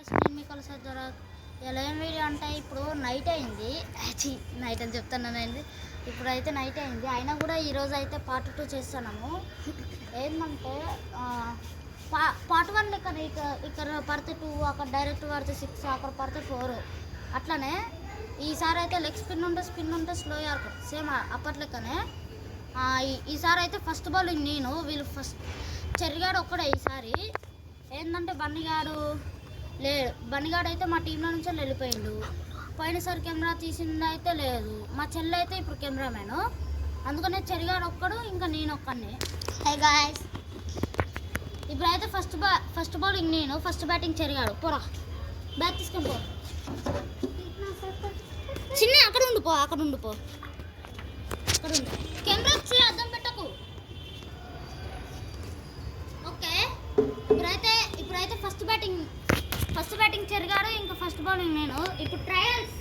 నేను మీకు కలిసి ఇలా ఏం వీడియో అంటే ఇప్పుడు నైట్ అయింది. నైట్ అని చెప్తానండి, ఇప్పుడైతే నైట్ అయింది. అయినా కూడా ఈరోజు అయితే పార్ట్ 2 చేస్తున్నాము. ఏంటంటే పార్ట్ 1 ఇక్కడ పడితే 2, అక్కడ డైరెక్ట్ పడితే 6, అక్కడ పడితే 4 అట్లనే. ఈసారి అయితే లెగ్ స్పిన్ ఉంటే స్లో యార్కర్ సేమ్ అప్పట్లెక్కనే. ఈసారి అయితే ఫస్ట్ బౌలింగ్ నేను, వీళ్ళు ఫస్ట్ చెర్రిగాడు ఒక్కడే. ఈసారి ఏంటంటే బన్నీగాడు అయితే మా టీంలో నుంచి వెళ్ళిపోయిండు. పోయినసారి కెమెరా తీసింది అయితే లేదు. మా చెల్లి అయితే ఇప్పుడు కెమెరామెన్. అందుకనే చెరిగాడు ఒక్కడు, ఇంకా నేను ఒక్కడిని. హై గాయ్స్, ఇప్పుడైతే ఫస్ట్ బౌలింగ్ నేను, ఫస్ట్ బ్యాటింగ్ చెరిగాడు. పోరా బ్యాట్ తీసుకొని పో. చిన్న అక్కడ ఉండిపో అక్కడ ఉండు. కెమెరా అర్థం పెట్టకు. ఓకే, ఇప్పుడైతే ఫస్ట్ బ్యాటింగ్ చెరిగాడు, ఇంకా ఫస్ట్ బౌలింగ్ నేను. ఇప్పుడు ట్రయల్స్.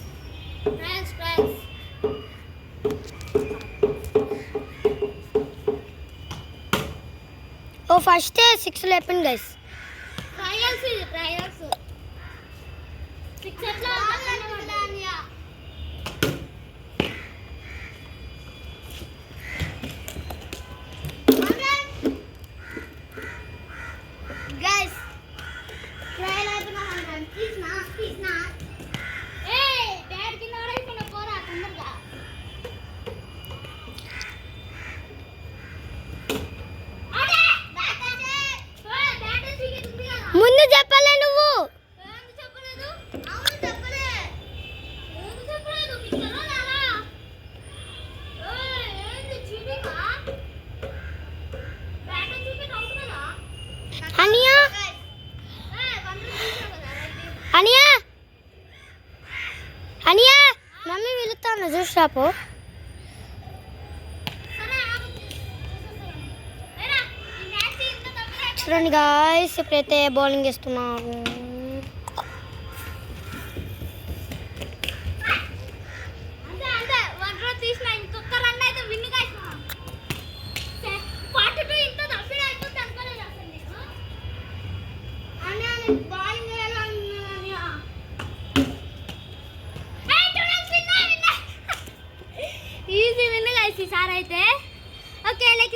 ఫస్ట్ 6 లేపండి గైస్. ట్రయల్స్ 6 ఎట్లా గైస్ ముందు చెప్పలే నువ్వు. అనియా మమ్మీ వెళుతాను చూసాపు. చూడండి గాయ్స్, ఇప్పుడైతే బౌలింగ్ వేస్తున్నారు. ఈజీ విన్ గైస్ ఈసారి అయితే. Okay, like